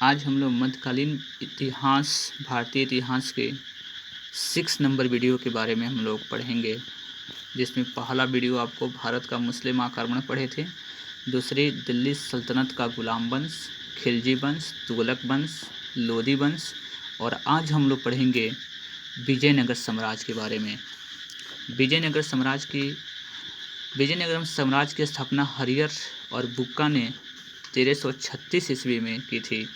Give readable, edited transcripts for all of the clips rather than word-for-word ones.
आज हम लोग मध्यकालीन इतिहास, भारतीय इतिहास के 6 नंबर वीडियो के बारे में हम लोग पढ़ेंगे, जिसमें पहला वीडियो आपको भारत का मुस्लिम आक्रमण पढ़े थे, दूसरे दिल्ली सल्तनत का गुलाम वंश, खिलजी वंश, तुगलक वंश, लोदी वंश, और आज हम लोग पढ़ेंगे विजयनगर साम्राज्य के बारे में। विजयनगर साम्राज्य की स्थापना हरियर और बुक्का ने 1336 ईस्वी में की थी।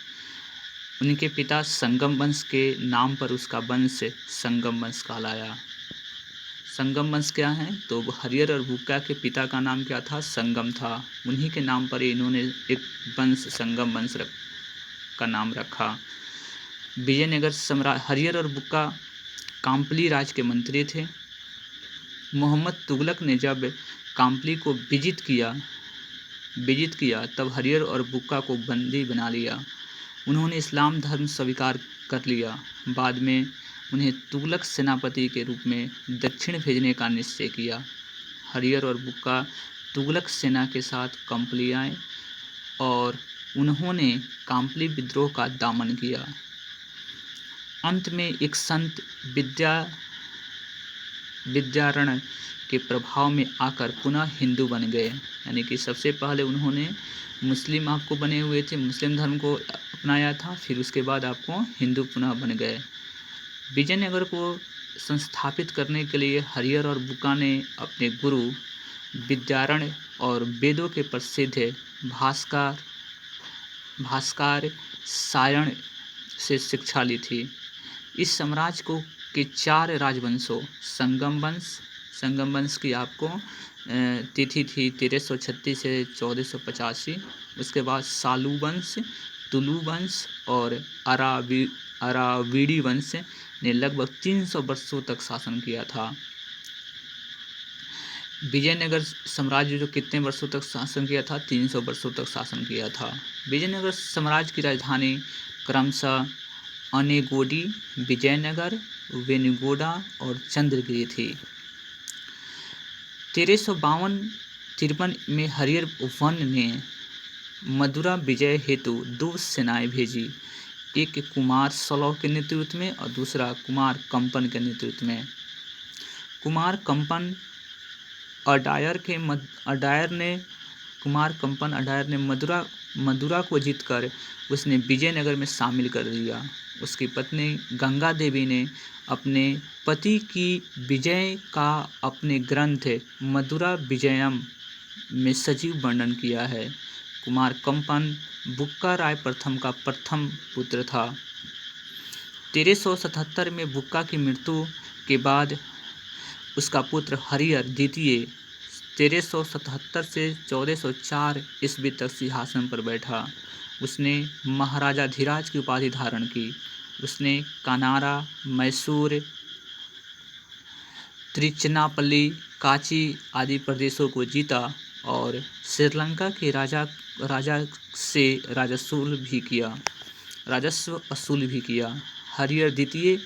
उनके पिता संगम वंश के नाम पर उसका वंश संगम वंश कहलाया। संगम वंश क्या है? तो हरियर और बुक्का के पिता का नाम क्या था? संगम था। उन्हीं के नाम पर इन्होंने एक वंश संगम वंश का नाम रखा। विजयनगर सम्राट हरियर और बुक्का काम्पली राज के मंत्री थे। मोहम्मद तुगलक ने जब काम्पली को विजित किया तब हरियर और बुक्का को बंदी बना लिया। उन्होंने इस्लाम धर्म स्वीकार कर लिया। बाद में उन्हें तुगलक सेनापति के रूप में दक्षिण भेजने का निश्चय किया। हरियर और बुक्का तुगलक सेना के साथ काम्पली आए और उन्होंने काम्पली विद्रोह का दमन किया। अंत में एक संत विद्यारण के प्रभाव में आकर पुनः हिंदू बन गए। यानी कि सबसे पहले उन्होंने मुस्लिम आपको बने हुए थे, मुस्लिम धर्म को अपनाया था, फिर उसके बाद आपको हिंदू पुनः बन गए। विजयनगर को संस्थापित करने के लिए हरियर और बुक्का ने अपने गुरु विद्यारण और वेदों के प्रसिद्ध भास्कर सायण से शिक्षा ली थी। इस साम्राज्य के 4 राजवंशों संगम वंश की आपको तिथि थी 1336 से 1485। उसके बाद सालू वंश, तुलु वंश और अरावीडी वंश ने लगभग 300 वर्षों तक शासन किया था। विजयनगर साम्राज्य जो कितने वर्षों तक शासन किया था? 300 वर्षों तक शासन किया था। विजयनगर साम्राज्य की राजधानी क्रमशः अनेगोडी, विजयनगर, वेनुगोड़ा और चंद्रगिरी थी। 1352-53 में हरियर वन ने मदुरा विजय हेतु 2 सेनाएं भेजी, एक कुमार सलौ के नेतृत्व में और दूसरा कुमार कंपन के नेतृत्व में। कुमार कंपन अडायर ने मदुरा को जीतकर उसने विजयनगर में शामिल कर दिया। उसकी पत्नी गंगा देवी ने अपने पति की विजय का अपने ग्रंथ मदुरा विजयम में सजीव वर्णन किया है। कुमार कंपन बुक्का राय प्रथम का प्रथम पुत्र था। 1377 में बुक्का की मृत्यु के बाद उसका पुत्र हरियर द्वितीय 1377 से 1404 ईस्वी तक सिंहासन पर बैठा। उसने महाराजाधिराज की उपाधि धारण की। उसने कानारा, मैसूर, त्रिचनापल्ली, काची आदि प्रदेशों को जीता और श्रीलंका के राजा से राजस्व असूल भी किया। हरियर द्वितीय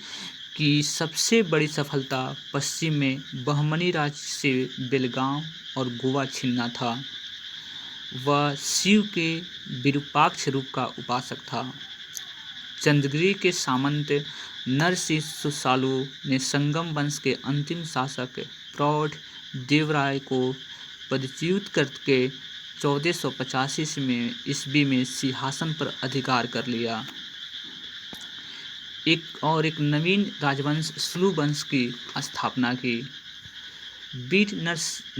की सबसे बड़ी सफलता पश्चिम में बहमनी राज्य से बेलगांव और गोवा छीनना था। वह शिव के विरूपाक्ष रूप का उपासक था। चंद्रगिरी के सामंत नरसिंह सुसालू ने संगम वंश के अंतिम शासक प्रौढ़ देवराय को पदच्युत करके 1485 ईस्वी में सिंहासन पर अधिकार कर लिया। एक नवीन राजवंश सुलू वंश की स्थापना की। वीर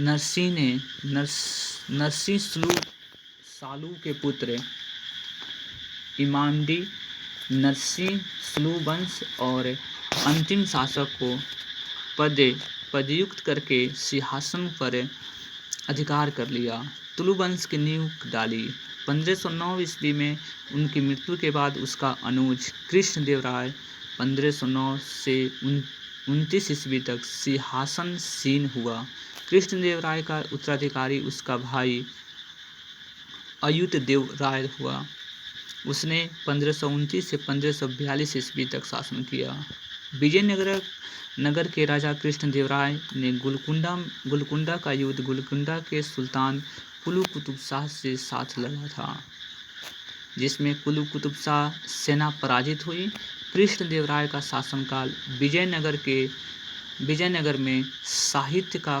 नरसिंह सालू के पुत्र इमामडी नरसिंह सुलू वंश और अंतिम शासक को पदयुक्त करके सिंहासन पर अधिकार कर लिया। तुलु वंश की नींव डाली। 1509 ईस्वी में उनकी मृत्यु के बाद उसका अनुज कृष्णदेवराय 1509 से 29 ईस्वी तक सिंहासनसीन हुआ। कृष्णदेवराय का उत्तराधिकारी उसका भाई अयुतदेव राय हुआ। उसने 1529 से 1542 ईस्वी तक शासन किया। विजयनगर के राजा कृष्णदेवराय ने गोलकुंडा का युद्ध गोलकुंडा के सुल्तान कुली कुतुब शाह से साथ लड़ा था। जिसमें कुल्लू कुतुब शाह सेना पराजित हुई। कृष्णदेवराय का शासनकाल विजयनगर में साहित्य का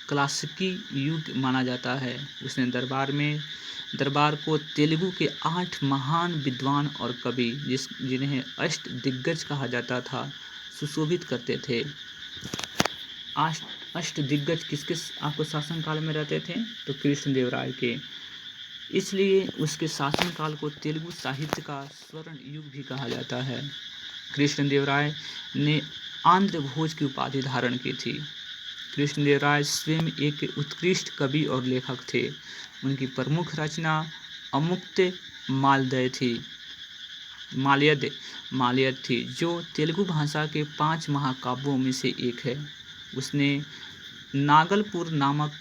क्लासिकी युग माना जाता है। उसने दरबार को तेलुगु के 8 महान विद्वान और कवि जिन्हें अष्ट दिग्गज कहा जाता था, सुशोभित करते थे। अष्ट दिग्गज किसके आपको शासनकाल में रहते थे? तो कृष्णदेवराय के। इसलिए उसके शासनकाल को तेलुगु साहित्य का स्वर्ण युग भी कहा जाता है। कृष्णदेवराय ने आंध्र भोज की उपाधि धारण की थी। कृष्णदेवराय स्वयं एक उत्कृष्ट कवि और लेखक थे। उनकी प्रमुख रचना अमुक्त माल्यद थी, जो तेलुगु भाषा के 5 महाकाव्यों में से एक है। उसने नागलपुर नामक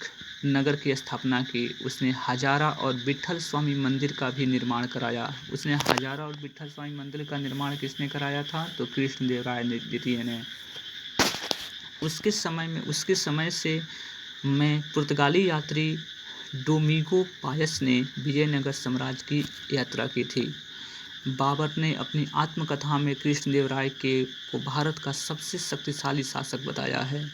नगर की स्थापना की। उसने हजारा और विट्ठल स्वामी मंदिर का भी निर्माण कराया। हजारा और विट्ठल स्वामी मंदिर का निर्माण किसने कराया था? तो कृष्णदेवराय द्वितीय ने। उसके समय में पुर्तगाली यात्री डोमिंगो पायस ने विजयनगर साम्राज्य की यात्रा की थी। बाबर ने अपनी आत्मकथा में कृष्णदेवराय को भारत का सबसे शक्तिशाली शासक बताया है।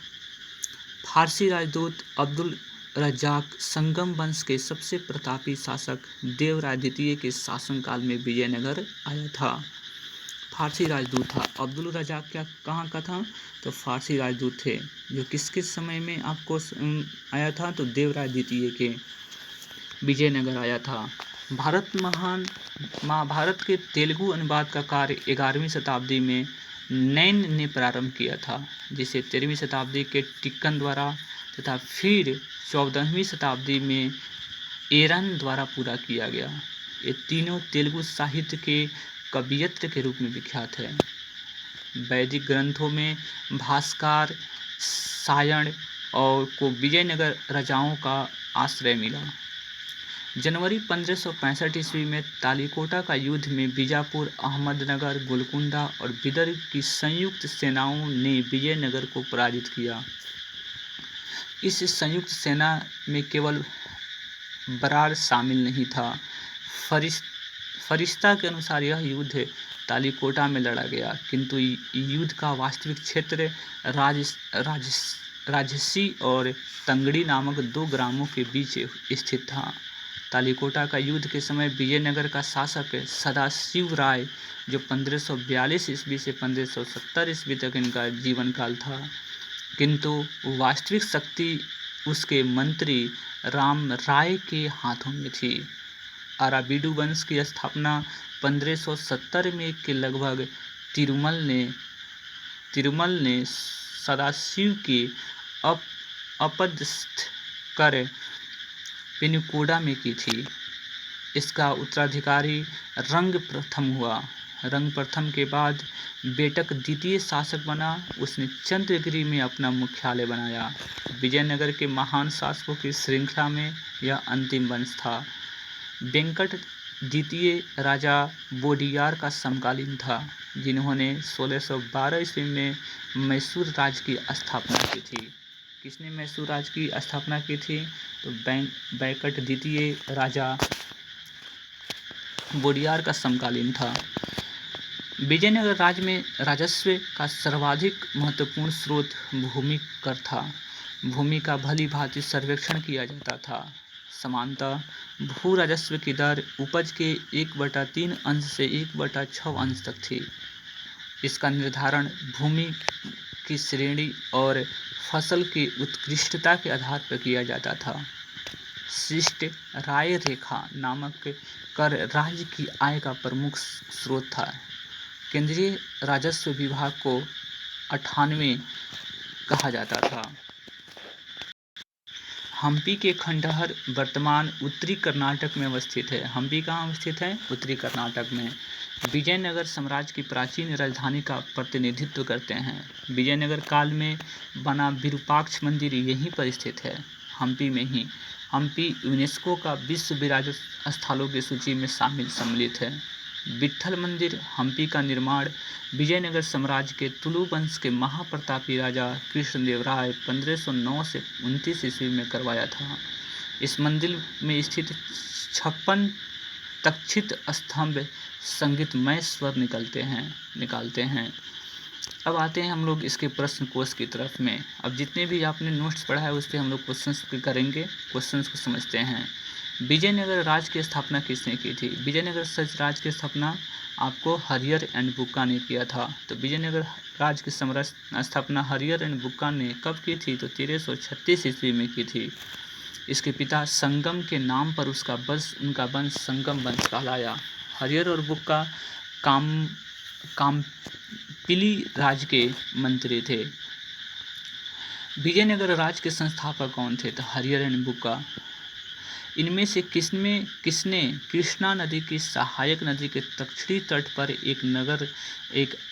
फारसी राजदूत अब्दुल रज्जाक संगम वंश के सबसे प्रतापी शासक देवराय द्वितीय के शासनकाल में विजयनगर आया था। फारसी राजदूत था अब्दुल रज्जाक, कहाँ का था? तो फारसी राजदूत थे, जो किसके समय में आपको आया था? तो देवराय द्वितीय के विजयनगर आया था। महाभारत के तेलुगु अनुवाद का कार्य 11वीं शताब्दी में नैन ने प्रारंभ किया था, जिसे 13वीं शताब्दी के टिक्कन द्वारा तथा फिर 14वीं शताब्दी में एरन द्वारा पूरा किया गया। ये तीनों तेलुगु साहित्य के कवियत्र के रूप में विख्यात है। वैदिक ग्रंथों में भास्कर, सायण और को विजयनगर राजाओं का आश्रय मिला। जनवरी 1565 ईस्वी में तालीकोटा का युद्ध में बीजापुर, अहमदनगर, गोलकुंडा और बिदर की संयुक्त सेनाओं ने विजयनगर को पराजित किया। इस संयुक्त सेना में केवल बरार शामिल नहीं था। फरिश्ता के अनुसार यह युद्ध तालीकोटा में लड़ा गया, किंतु युद्ध का वास्तविक क्षेत्र राजसी और तंगड़ी नामक 2 ग्रामों के बीच स्थित था। तालीकोटा का युद्ध के समय विजयनगर का शासक सदाशिव राय, जो 1542 ईस्वी से 1570 ईस्वी तक इनका जीवन काल था, किंतु वास्तविक शक्ति उसके मंत्री राम राय के हाथों में थी। अराबिडु वंश की स्थापना 1570 में के लगभग तिरुमल ने सदाशिव के अपदस्थ कर पेनुकोडा में की थी। इसका उत्तराधिकारी रंग प्रथम हुआ। रंग प्रथम के बाद बेटक द्वितीय शासक बना। उसने चंद्रगिरी में अपना मुख्यालय बनाया। विजयनगर के महान शासकों की श्रृंखला में यह अंतिम वंश था। वेंकट द्वितीय राजा वोडियार का समकालीन था, जिन्होंने 1612 ईस्वी में मैसूर राज्य की स्थापना की थी। किसने मैसूर राज्य की स्थापना की थी? तो वेंकट द्वितीय राजा वोडियार का समकालीन था। विजयनगर राज्य में राजस्व का सर्वाधिक महत्वपूर्ण स्रोत भूमि कर था। भूमि का भली भांति सर्वेक्षण किया जाता था। समानतः भू राजस्व की दर उपज के 1/3 अंश से 1/6 अंश तक थी। इसका निर्धारण भूमि की श्रेणी और फसल की उत्कृष्टता के आधार पर किया जाता था। शिष्ट राय रेखा नामक कर राज्य की आय का प्रमुख स्रोत था। केंद्रीय राजस्व विभाग को 98 कहा जाता था। हम्पी के खंडहर वर्तमान उत्तरी कर्नाटक में अवस्थित है। हम्पी कहाँ अवस्थित है? उत्तरी कर्नाटक में। विजयनगर साम्राज्य की प्राचीन राजधानी का प्रतिनिधित्व करते हैं। विजयनगर काल में बना विरूपाक्ष मंदिर यहीं पर स्थित है, हम्पी में ही। हम्पी यूनेस्को का विश्व विरासत स्थलों की सूची में सम्मिलित है। विट्ठल मंदिर हम्पी का निर्माण विजयनगर साम्राज्य के तुलु वंश के महाप्रतापी राजा कृष्णदेवराय 1509 से 29 ईस्वी में करवाया था। इस मंदिर में स्थित 56 तक्षित स्तंभ संगीतमय स्वर निकालते हैं। अब आते हैं हम लोग इसके प्रश्न कोश की तरफ में। अब जितने भी आपने नोट्स पढ़ा है उस पर हम लोग क्वेश्चंस करेंगे, क्वेश्चंस को समझते हैं। विजयनगर राज्य की स्थापना किसने की थी? विजयनगर राज्य की स्थापना आपको हरियर एंड बुक्का ने किया था। तो विजयनगर राज्य की स्थापना हरियर एंड बुक्का ने कब की थी? तो 1336 ईस्वी में की थी। इसके पिता संगम के नाम पर उनका वंश संगम वंश कहलाया। हरियर और बुक्का कामपिली राज्य के मंत्री थे। विजयनगर राज्य के संस्थापक कौन थे? तो हरियर एंड बुक्का। इनमें से किसने कृष्णा नदी की सहायक नदी के दक्षिणी तट पर एक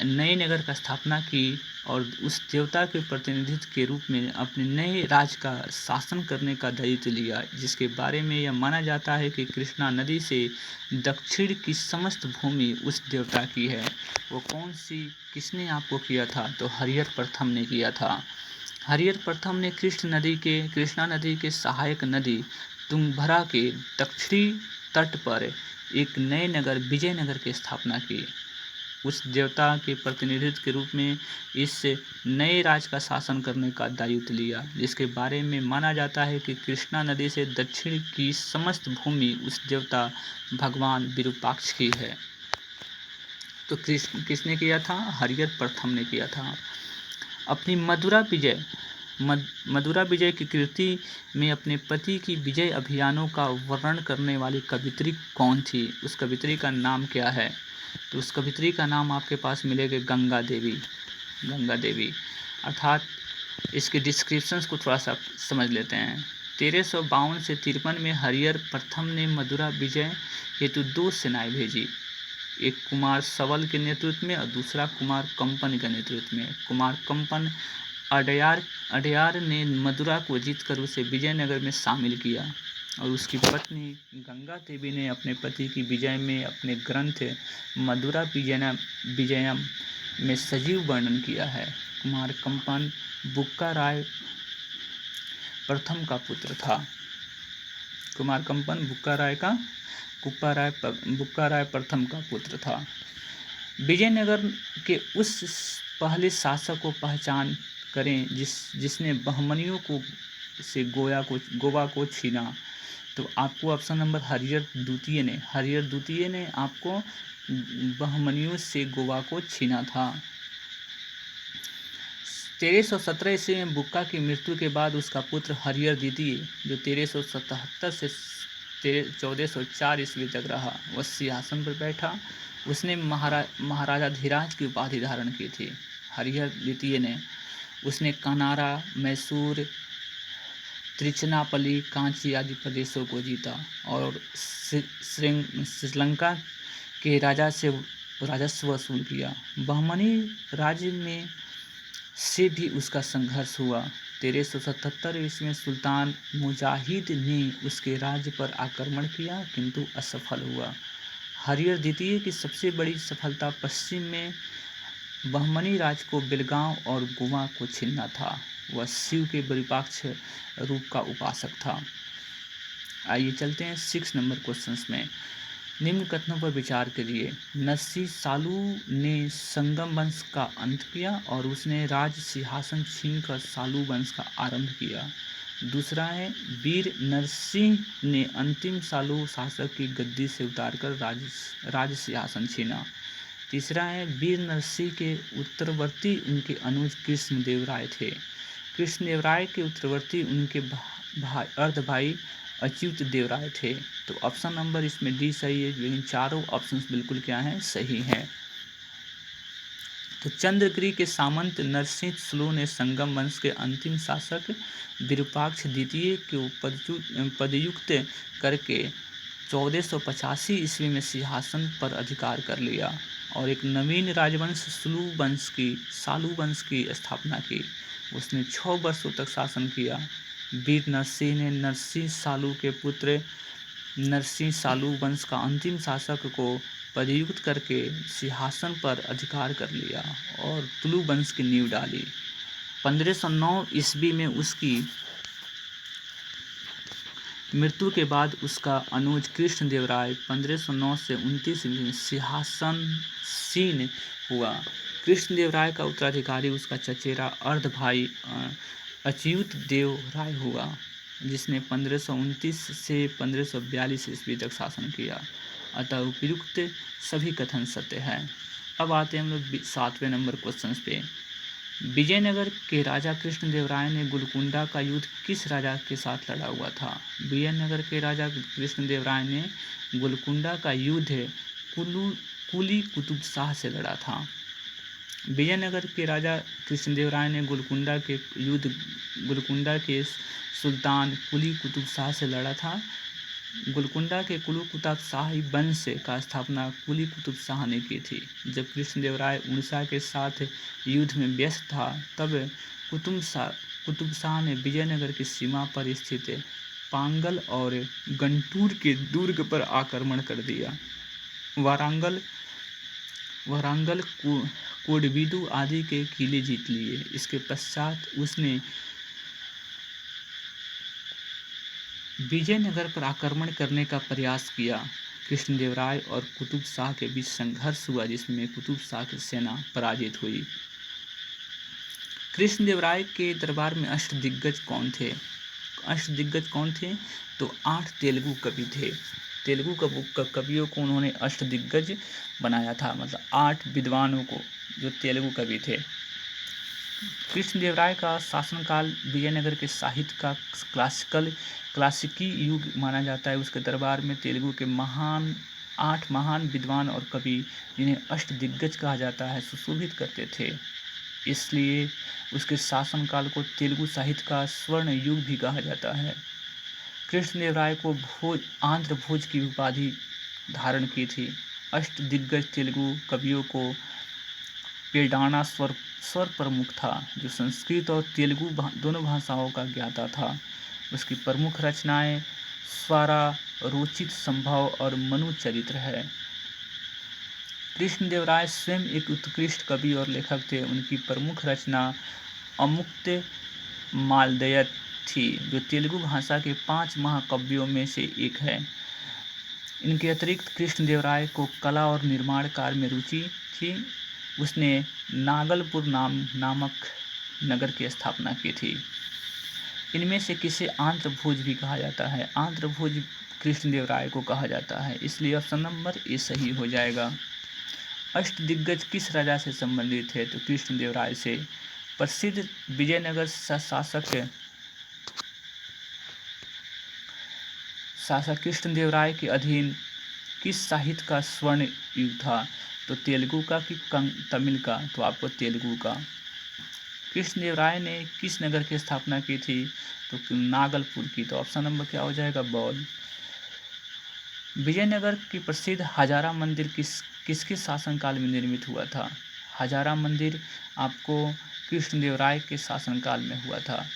नए नगर का स्थापना की और उस देवता के प्रतिनिधित्व के रूप में अपने नए राज्य का शासन करने का दायित्व लिया, जिसके बारे में यह माना जाता है कि कृष्णा नदी से दक्षिण की समस्त भूमि उस देवता की है। वो कौन सी किसने आपको किया था? तो हरिहर प्रथम ने किया था। हरिहर प्रथम ने कृष्णा नदी के सहायक नदी तुंगभद्रा के दक्षिणी तट पर एक नए नगर विजयनगर की स्थापना की। उस देवता के प्रतिनिधित्व के रूप में इस नए राज्य का शासन करने का दायित्व लिया, जिसके बारे में माना जाता है कि कृष्णा नदी से दक्षिण की समस्त भूमि उस देवता भगवान विरूपाक्ष की है। तो किसने किया था? हरिहर प्रथम ने किया था। अपनी मदुरा विजय की कृति में अपने पति की विजय अभियानों का वर्णन करने वाली कवित्री कौन थी? उस कवित्री का नाम क्या है? तो उस कवित्री का नाम आपके पास मिलेगा गंगा देवी। अर्थात इसके डिस्क्रिप्शंस को थोड़ा सा समझ लेते हैं। 1352 से 53 में हरिहर प्रथम ने मदुरा विजय हेतु 2 सेनाएं भेजी, एक कुमार सवल के नेतृत्व में और दूसरा कुमार कंपन के नेतृत्व में। कुमार कंपन अडयार ने मदुरा को जीतकर उसे विजयनगर में शामिल किया और उसकी पत्नी गंगा देवी ने अपने पति की विजय में अपने ग्रंथ मदुरा विजयम में सजीव वर्णन किया है। कुमार कंपन बुक्का राय प्रथम का पुत्र था। कुमार कंपन बुक्का राय प्रथम का पुत्र था। विजयनगर के उस पहले शासक को पहचान करें जिसने बहमनियों से गोवा को छीना। तो आपको ऑप्शन नंबर हरिहर द्वितीय ने आपको बहमनियों से गोवा को छीना था। 1317 ईस्वी में बुक्का की मृत्यु के बाद उसका पुत्र हरिहर द्वितीय, जो 1377 से 1404 ईस्वी तक रहा, वह सिंहासन पर बैठा। उसने महाराजा धीराज की उपाधि धारण की थी। हरिहर द्वितीय ने उसने कनारा, मैसूर, त्रिचनापल्ली, कांची आदि प्रदेशों को जीता और श्रीलंका के राजा से राजस्व वसूल किया। बहमनी राज्य में से भी उसका संघर्ष हुआ। 1377 ईस्वी में सुल्तान मुजाहिद ने उसके राज्य पर आक्रमण किया किंतु असफल हुआ। हरिहर द्वितीय की सबसे बड़ी सफलता पश्चिम में बहमनी राज्य को बेलगांव और गोवा को छीनना था। वह शिव के विरूपाक्ष रूप का उपासक था। आइए चलते हैं 6 नंबर क्वेश्चंस में। निम्न कथनों पर विचार करिए। नरसिंह सालू ने संगम वंश का अंत किया और उसने राज सिंहासन छीनकर सालू वंश का आरंभ किया। दूसरा है, वीर नरसिंह ने अंतिम सालू शासक की गद्दी से उतारकर राज सिंहासन छीना। तीसरा है, वीर नरसिंह के उत्तरवर्ती उनके अनुज कृष्णदेवराय थे। कृष्णदेवराय के उत्तरवर्ती उनके अर्ध भाई अच्युत देवराय थे। तो ऑप्शन नंबर इसमें डी सही है, लेकिन चारों ऑप्शंस बिल्कुल क्या हैं? सही हैं। तो चंद्रगिरी के सामंत नरसिंह स्लू ने संगम वंश के अंतिम शासक विरूपाक्ष द्वितीय को पदच्युत करके 1485 ईस्वी में सिंहासन पर अधिकार कर लिया और एक नवीन राजवंश सालू वंश की स्थापना की। उसने 6 वर्षों तक शासन किया। वीर नरसिंह ने नरसिंह सालू के पुत्र नरसिंह सालू वंश का अंतिम शासक को पदच्युत करके सिंहासन पर अधिकार कर लिया और तुलु वंश की नींव डाली। 1509 ईस्वी में उसकी मृत्यु के बाद उसका अनुज कृष्णदेवराय 1509 से 29 में सिंहासनसीन हुआ। कृष्णदेवराय का उत्तराधिकारी उसका चचेरा अर्ध भाई अच्युत देव राय हुआ, जिसने 1529 से 1542 ईस्वी तक शासन किया। अतः उपयुक्त सभी कथन सत्य है। अब आते हैं हम लोग 7वें नंबर क्वेश्चन पे। विजयनगर के राजा कृष्णदेवराय ने गोलकुंडा का युद्ध किस राजा के साथ लड़ा हुआ था? विजयनगर के राजा कृष्णदेवराय ने गोलकुंडा का युद्ध कुली कुतुब शाह से लड़ा था। विजयनगर के राजा कृष्णदेवराय ने गोलकुंडा के सुल्तान कुली कुतुब शाह से लड़ा था। गोलकुंडा के कुली कुतुब शाही वंश का स्थापना कुली कुतुब शाह ने की थी। जब कृष्णदेवराय उड़ीसा के साथ युद्ध में व्यस्त था, तब कुतुब शाह ने विजयनगर की सीमा पर स्थित पांगल और गंटूर के दुर्ग पर आक्रमण कर दिया। वारंगल कोडविदु आदि के किले जीत लिए। इसके पश्चात उसने विजयनगर पर आक्रमण करने का प्रयास किया। कृष्णदेवराय और कुतुब शाह के बीच संघर्ष हुआ, जिसमें कुतुब शाह की सेना पराजित हुई। कृष्णदेवराय के दरबार में अष्टदिग्गज कौन थे? तो 8 तेलुगु कवि थे। तेलुगु कवियों को उन्होंने अष्टदिग्गज बनाया था, मतलब 8 विद्वानों को, जो तेलुगु कवि थे। कृष्णदेवराय का शासनकाल विजयनगर के साहित्य का क्लासिकी युग माना जाता है। उसके दरबार में तेलुगु के 8 महान विद्वान और कवि, जिन्हें अष्टदिग्गज कहा जाता है, सुशोभित करते थे। इसलिए उसके शासनकाल को तेलुगु साहित्य का स्वर्ण युग भी कहा जाता है। कृष्णदेवराय को आंध्र भोज की उपाधि धारण की थी। अष्टदिग्गज तेलुगु कवियों को पेडाना स्वर प्रमुख था, जो संस्कृत और तेलुगु दोनों भाषाओं का ज्ञाता था। उसकी प्रमुख रचनाएं स्वारा, रोचित संभव और मनु चरित्र है। कृष्णदेवराय स्वयं एक उत्कृष्ट कवि और लेखक थे। उनकी प्रमुख रचना अमुक्त मालदय थी, जो तेलुगु भाषा के 5 महाकाव्यों में से एक है। इनके अतिरिक्त कृष्णदेवराय को कला और निर्माण कार्य में रुचि थी। उसने नागलपुर नामक नगर की स्थापना की थी। इनमें से किसे आंध्र भोज भी कहा जाता है? आंध्र भोज कृष्णदेवराय को कहा जाता है, इसलिए ऑप्शन नंबर ए सही हो जाएगा। अष्टदिग्गज किस राजा से संबंधित है? तो कृष्णदेवराय से। प्रसिद्ध विजयनगर शासक कृष्णदेवराय के अधीन किस साहित्य का स्वर्ण युग था? तो तेलुगु का कि तमिल का? तो आपको तेलुगु का। कृष्णदेवराय ने किस नगर की स्थापना की थी? तो नागलपुर की। तो ऑप्शन नंबर क्या हो जाएगा? बौद्ध। विजयनगर की प्रसिद्ध हजारा मंदिर किसके शासनकाल में निर्मित हुआ था? हजारा मंदिर आपको कृष्णदेवराय के शासनकाल में हुआ था।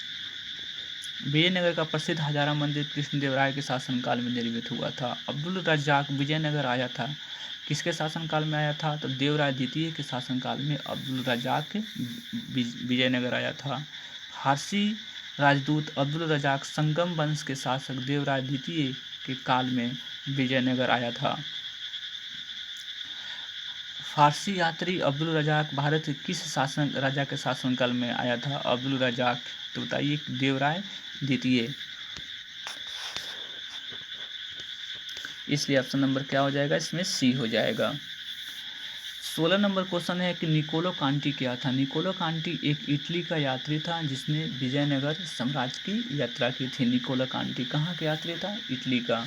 विजयनगर का प्रसिद्ध हजारा मंदिर कृष्णदेवराय के शासनकाल में निर्मित हुआ था। अब्दुल रज्जाक विजयनगर आया था, किसके शासनकाल में आया था? तो देवराय द्वितीय के शासनकाल में अब्दुल रज्जाक विजयनगर आया था। फारसी राजदूत अब्दुल रज्जाक संगम वंश के शासक देवराय द्वितीय के काल में विजयनगर आया था। फारसी यात्री अब्दुल रज्जाक भारत के किस राजा के शासनकाल में आया था? अब्दुल रज्जाक। तो बताइए, देवराय द्वितीय। इसलिए ऑप्शन नंबर क्या हो जाएगा? इसमें सी हो जाएगा। 16 नंबर क्वेश्चन है कि निकोलो कांटी क्या था? निकोलो कांटी एक इटली का यात्री था, जिसने विजयनगर साम्राज्य की यात्रा की थी। निकोलो कांटी कहाँ का यात्री था? इटली का।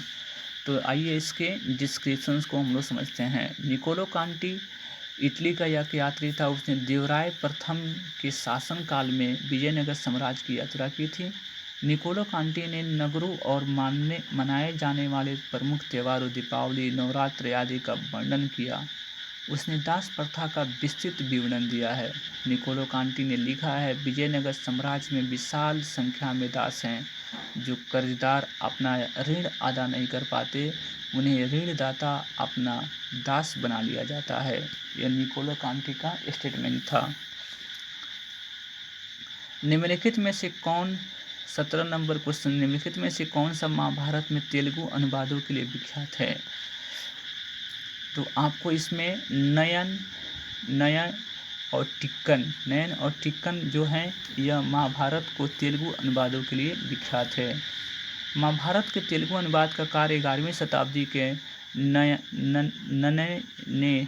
तो आइए इसके डिस्क्रिप्शंस को हम लोग समझते हैं। निकोलो कांटी इटली का यात्री था। उसने देवराय प्रथम के शासनकाल में विजयनगर साम्राज्य की यात्रा की थी। निकोलो कांटी ने नगरों और मनाए जाने वाले प्रमुख त्योहारों दीपावली, नवरात्र आदि का वर्णन किया। उसने दास प्रथा का विस्तृत विवरण दिया है। निकोलो कांटी ने लिखा है, विजयनगर साम्राज्य में विशाल संख्या में दास हैं। जो कर्जदार अपना ऋण अदा नहीं कर पाते, उन्हें ऋणदाता अपना दास बना लिया जाता है। यह निकोलो कांटी का स्टेटमेंट था। निम्नलिखित में से कौन 17 नंबर क्वेश्चन, निम्नलिखित में से कौन सा महाभारत में तेलुगु अनुवादों के लिए विख्यात है? तो आपको इसमें नयन और टिक्कन जो हैं यह महाभारत को तेलुगु अनुवादों के लिए विख्यात है। महाभारत के तेलुगु अनुवाद का कार्य 11वीं शताब्दी के ननय ने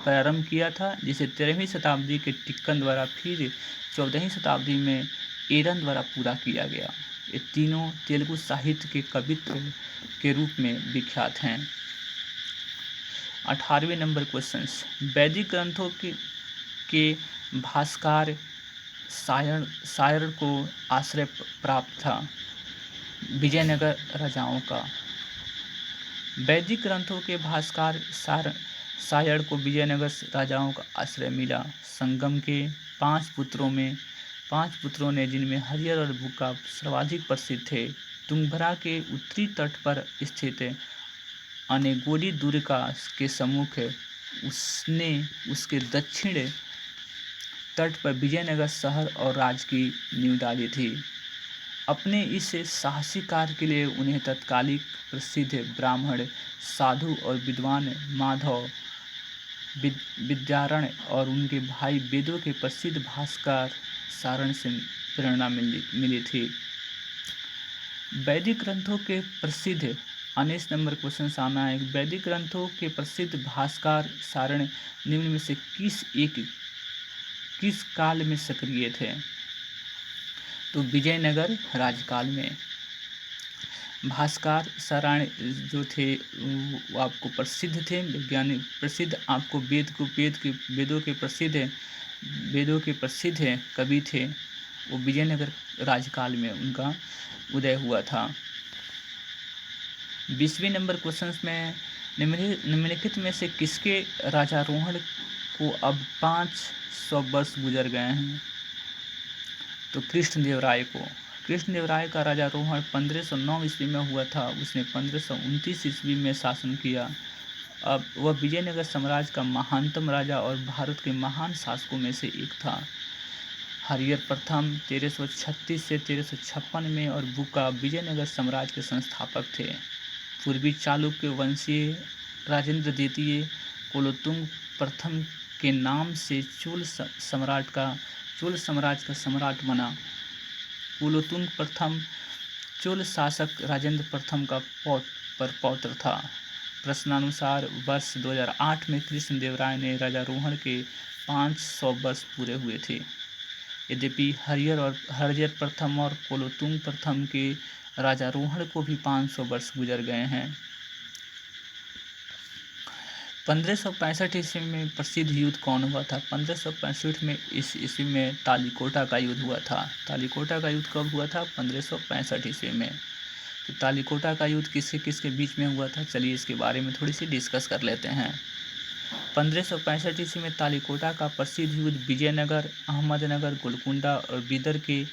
प्रारंभ किया था, जिसे 13वीं शताब्दी के टिक्कन द्वारा फिर 14वीं शताब्दी में एरन द्वारा पूरा किया गया। ये तीनों तेलुगु साहित्य के कवित्व के रूप में विख्यात हैं। 18वें नंबर क्वेश्चन, वैदिक ग्रंथों के भास्कर सायण को आश्रय प्राप्त था। विजयनगर राजाओं का। वैदिक ग्रंथों के भास्कर सायण को विजयनगर राजाओं का आश्रय मिला। संगम के 5 पुत्रों ने, जिनमें हरिहर और बुक्का सर्वाधिक प्रसिद्ध थे, तुंगभद्रा के उत्तरी तट पर स्थित अनेगोडी दुर्ग के सम्मुख उसने उसके दक्षिण तट पर विजयनगर शहर और राज्य की नींव डाली थी। अपने इस साहसी कार्य के लिए उन्हें तत्कालिक प्रसिद्ध ब्राह्मण, साधु और विद्वान माधव विद्यारण्य और उनके भाई वेदों के प्रसिद्ध भास्कर सारण से प्रेरणा मिली थी। वैदिक ग्रंथों के प्रसिद्ध 19 नंबर क्वेश्चन सामने आए। वैदिक ग्रंथों के प्रसिद्ध भास्कर सारण निम्न में से किस काल में सक्रिय थे? तो विजयनगर राजकाल में। भास्कर सारण जो थे वो आपको प्रसिद्ध थे, वैज्ञानिक प्रसिद्ध, आपको वेदों के प्रसिद्ध कवि थे। वो विजयनगर राजकाल में उनका उदय हुआ था। 20वें नंबर क्वेश्चन में निम्नलिखित में से किसके राजारोहण को अब 500 वर्ष गुजर गए हैं? तो कृष्णदेवराय का राजारोहण 1509 ईस्वी में हुआ था। उसने 1529 ईस्वी में शासन किया। अब वह विजयनगर साम्राज्य का महानतम राजा और भारत के महान शासकों में से एक था। हरिहर प्रथम 1336 से 1356 में और बुक्का विजयनगर साम्राज्य के संस्थापक थे। पूर्वी चालुक्य वंशीय राजेंद्र द्वितीय कुलोत्तुंग प्रथम के नाम से चोल साम्राज्य का सम्राट बना। कुलोत्तुंग प्रथम चोल शासक राजेंद्र प्रथम का पौत्र था। प्रश्नानुसार वर्ष 2008 में कृष्णदेवराय ने राजारोहण के 500 वर्ष पूरे हुए थे। यद्यपि हरिहर प्रथम और कुलोत्तुंग प्रथम के राजारोहण को भी 500 वर्ष गुजर गए हैं। 1565 ईस्वी में प्रसिद्ध युद्ध कौन हुआ था? 1565 में इस ईस्वी में तालीकोटा का युद्ध हुआ था। तालीकोटा का युद्ध कब हुआ था? 1565 ईस्वी में। तो तालीकोटा का युद्ध किसके बीच में हुआ था? चलिए इसके बारे में थोड़ी सी डिस्कस कर लेते हैं। 1565 ईस्वी में तालीकोटा का प्रसिद्ध युद्ध विजयनगर, अहमदनगर, गोलकुंडा और बीदर के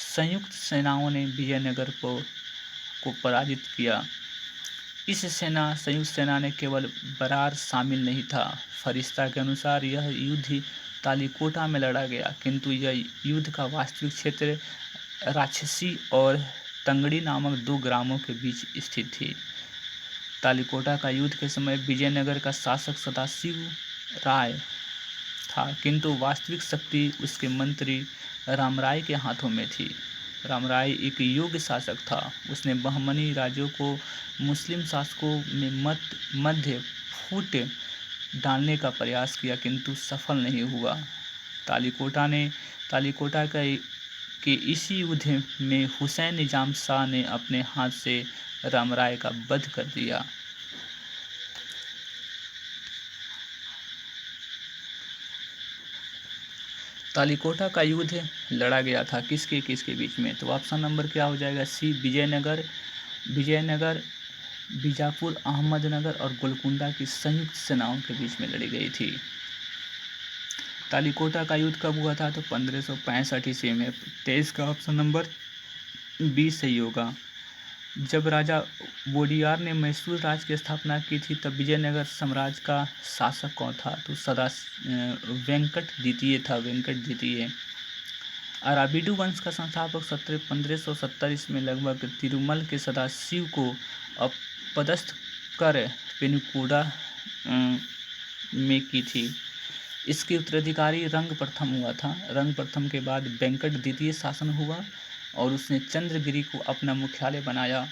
संयुक्त सेनाओं ने विजयनगर को पराजित किया। इस संयुक्त सेना ने केवल बरार शामिल नहीं था। फरिश्ता के अनुसार यह युद्ध तालीकोटा में लड़ा गया, किंतु यह युद्ध का वास्तविक क्षेत्र राक्षसी और तंगड़ी नामक 2 ग्रामों के बीच स्थित थी। तालीकोटा का युद्ध के समय विजयनगर का शासक सदाशिव राय था, किंतु वास्तविक शक्ति उसके मंत्री रामराय के हाथों में थी। रामराय एक योग्य शासक था। उसने बहमनी राज्यों को मुस्लिम शासकों में मध्य फूट डालने का प्रयास किया, किंतु सफल नहीं हुआ। तालीकोटा के इसी युद्ध में हुसैन निजाम शाह ने अपने हाथ से रामराय का वध कर दिया। तालीकोटा का युद्ध लड़ा गया था किसके बीच में? तो ऑप्शन नंबर क्या हो जाएगा? सी, विजयनगर, बीजापुर, अहमदनगर और गोलकुंडा की संयुक्त सेनाओं के बीच में लड़ी गई थी। तालीकोटा का युद्ध कब हुआ था? तो 1565 ईस्वी में। 23 का ऑप्शन नंबर बी सही होगा। जब राजा वोडियार ने मैसूर राज्य की स्थापना की थी, तब विजयनगर साम्राज्य का शासक कौन था? तो वेंकट द्वितीय था। अराबिडु वंश का संस्थापक 1570 ईस्वी में लगभग तिरुमल के सदाशिव को अपदस्थ कर पेनुकोडा में की थी। इसके उत्तराधिकारी रंग प्रथम हुआ था। रंग प्रथम के बाद वेंकट द्वितीय शासन हुआ और उसने चंद्रगिरी को अपना मुख्यालय बनाया।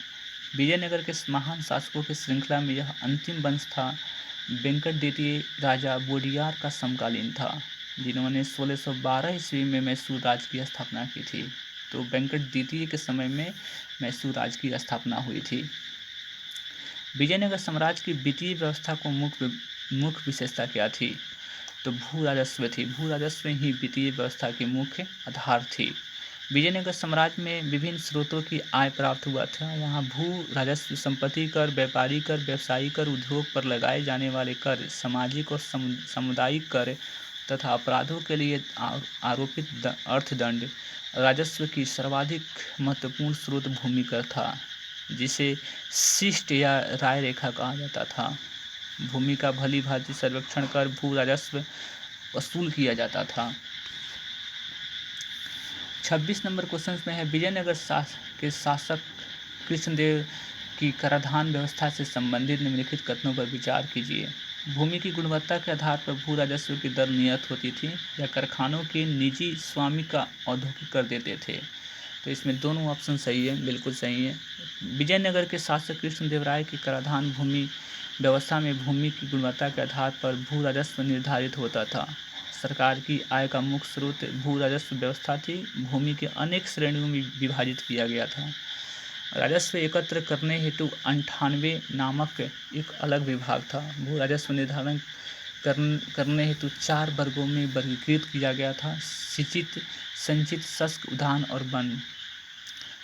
विजयनगर के महान शासकों की श्रृंखला में यह अंतिम वंश था। वेंकट द्वितीय राजा वोडियार का समकालीन था, जिन्होंने 1612 ईस्वी में मैसूर राज्य की स्थापना की थी। तो वेंकट द्वितीय के समय में मैसूर राज्य की स्थापना हुई थी। विजयनगर साम्राज्य की वित्तीय व्यवस्था को मुख्य विशेषता क्या थी? तो भू राजस्व थी। भू राजस्व ही वित्तीय व्यवस्था के मुख्य आधार थी। विजयनगर साम्राज्य में विभिन्न स्रोतों की आय प्राप्त हुआ था। यहाँ भू राजस्व, संपत्ति कर, व्यापारी कर, व्यवसायी कर, उद्योग पर लगाए जाने वाले कर, सामाजिक और सामुदायिक कर तथा अपराधों के लिए आरोपित अर्थदंड राजस्व की सर्वाधिक महत्वपूर्ण स्रोत भूमि कर था, जिसे शिष्ट या राय रेखा कहा जाता था। भूमि का भली भांति सर्वेक्षण कर भू राजस्व वसूल किया जाता था। 26 नंबर क्वेश्चन में है, विजयनगर के शासक कृष्णदेव की कराधान व्यवस्था से संबंधित निम्नलिखित कथनों पर विचार कीजिए। भूमि की गुणवत्ता के आधार पर भू राजस्व की दर नियत होती थी या कारखानों के निजी स्वामी का औद्योगिक कर देते थे। तो इसमें दोनों ऑप्शन सही है, बिल्कुल सही है। विजयनगर के शासक कृष्णदेव राय की कराधान भूमि व्यवस्था में भूमि की गुणवत्ता के आधार पर भू राजस्व निर्धारित होता था। सरकार की आय का मुख्य स्रोत भू राजस्व व्यवस्था थी। भूमि के अनेक श्रेणियों में विभाजित किया गया था। राजस्व एकत्र करने हेतु 98 नामक एक अलग विभाग था। भू राजस्व निर्धारण करने हेतु 4 वर्गों में वर्गीकृत किया गया था: सिंचित, संचित, शुष्क, उद्यान और वन।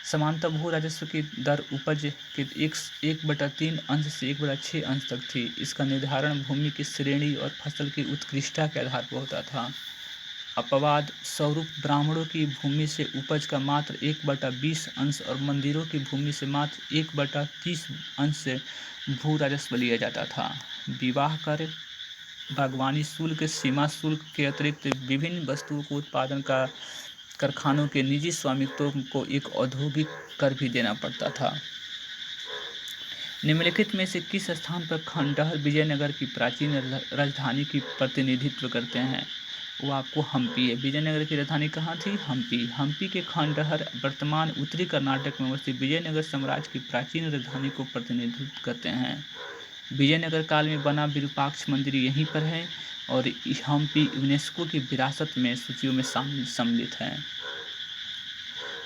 सामान्यतः भू राजस्व की दर उपज के 1/3 अंश से 1/6 अंश तक थी। इसका निर्धारण भूमि की श्रेणी और फसल की उत्कृष्टता के आधार पर होता था। अपवाद स्वरूप ब्राह्मणों की भूमि से उपज का मात्र 1/20 अंश और मंदिरों की भूमि से मात्र 1/30 अंश से भू राजस्व लिया जाता था। विवाह कर, बागवानी शुल्क, सीमा शुल्क के अतिरिक्त विभिन्न वस्तुओं को उत्पादन का कारखानों के निजी स्वामित्व को एक औद्योगिक कर भी देना पड़ता था। निम्नलिखित में से किस स्थान पर खंडहर विजयनगर की प्राचीन राजधानी की प्रतिनिधित्व करते हैं? वो आपको हम्पी है। विजयनगर की राजधानी कहाँ थी? हम्पी। हम्पी के खंडहर वर्तमान उत्तरी कर्नाटक में अवस्थित विजयनगर साम्राज्य की प्राचीन राजधानी को प्रतिनिधित्व करते हैं। विजयनगर काल में बना विरूपाक्ष मंदिर यहीं पर है और हम्पी यूनेस्को की विरासत में सूचियों में सम्मिलित है।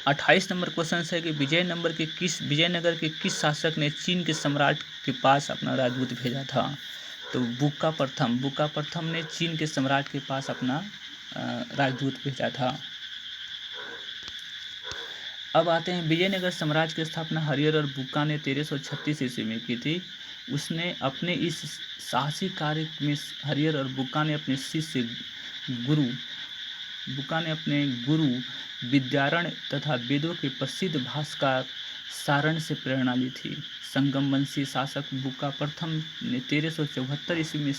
28 नंबर क्वेश्चन है कि विजयनगर के किस शासक ने चीन के सम्राट के पास अपना राजदूत भेजा था? तो बुक्का प्रथम ने चीन के सम्राट के पास अपना राजदूत भेजा था। अब आते हैं, विजयनगर साम्राज्य की स्थापना हरिहर और बुक्का ने 1336 ईस्वी में की थी। उसने अपने इस साहसिक कार्य में हरिहर और बुक्का ने अपने गुरु विद्यारण्य तथा वेदों के प्रसिद्ध भाष्यकार सारण से प्रेरणा ली थी। संगमवंशी शासक बुक्का प्रथम ने 1374 ईस्वी में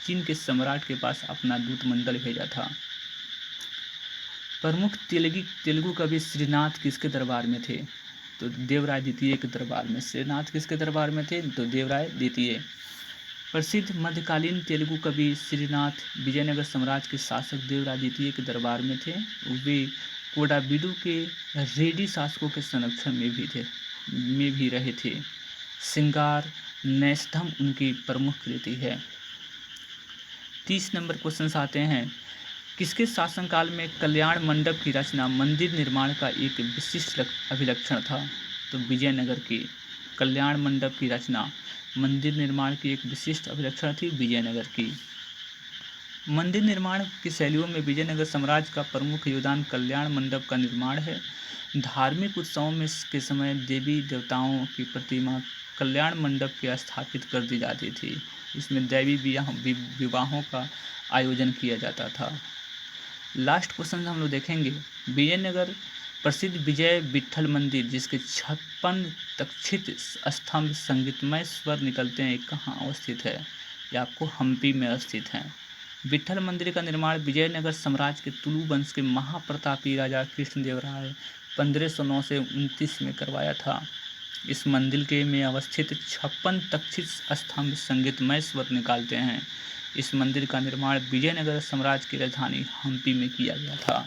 चीन के सम्राट के पास अपना दूतमंडल भेजा था। प्रमुख तेलुगु कवि श्रीनाथ किसके दरबार में थे? तो देवराय द्वितीय के दरबार में। श्रीनाथ किसके दरबार में थे? तो देवराय द्वितीय। प्रसिद्ध मध्यकालीन तेलुगु कवि श्रीनाथ विजयनगर साम्राज्य के शासक देवराय द्वितीय के दरबार में थे। वे कोडाबिडु के रेडी शासकों के संरक्षण में भी रहे थे। श्रृंगार नैषधम उनकी प्रमुख कृति है। 30 नंबर क्वेश्चन आते हैं, किसके शासनकाल में कल्याण मंडप की रचना मंदिर निर्माण का एक विशिष्ट अभिलक्षण था? तो विजयनगर की कल्याण मंडप की रचना मंदिर निर्माण की एक विशिष्ट अभिलक्षण थी विजयनगर की। मंदिर निर्माण की शैलियों में विजयनगर साम्राज्य का प्रमुख योगदान कल्याण मंडप का निर्माण है। धार्मिक उत्सवों में के समय देवी देवताओं की प्रतिमा कल्याण मंडप के स्थापित कर दी जाती थी। इसमें दैवी विवाहों का आयोजन किया जाता था। लास्ट क्वेश्चन हम लोग देखेंगे, विजयनगर प्रसिद्ध विजय विट्ठल मंदिर जिसके 56 तक्षित स्तंभ संगीतमय स्वर निकलते हैं, कहाँ अवस्थित है? यह आपको हम्पी में स्थित है। विट्ठल मंदिर का निर्माण विजयनगर साम्राज्य के तुलु वंश के महाप्रतापी राजा कृष्णदेवराय 1509 से 29 में करवाया था। इस मंदिर के में अवस्थित 56 तक्षित स्तंभ संगीतमय स्वर निकालते हैं। इस मंदिर का निर्माण विजयनगर साम्राज्य की राजधानी हम्पी में किया गया था।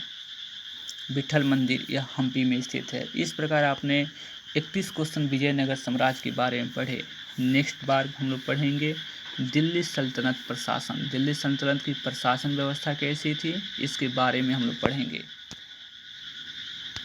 विट्ठल मंदिर यह हम्पी में स्थित है। इस प्रकार आपने 31 क्वेश्चन विजयनगर साम्राज्य के बारे में पढ़े। नेक्स्ट बार हम लोग पढ़ेंगे दिल्ली सल्तनत प्रशासन। दिल्ली सल्तनत की प्रशासन व्यवस्था कैसी थी, इसके बारे में हम लोग पढ़ेंगे।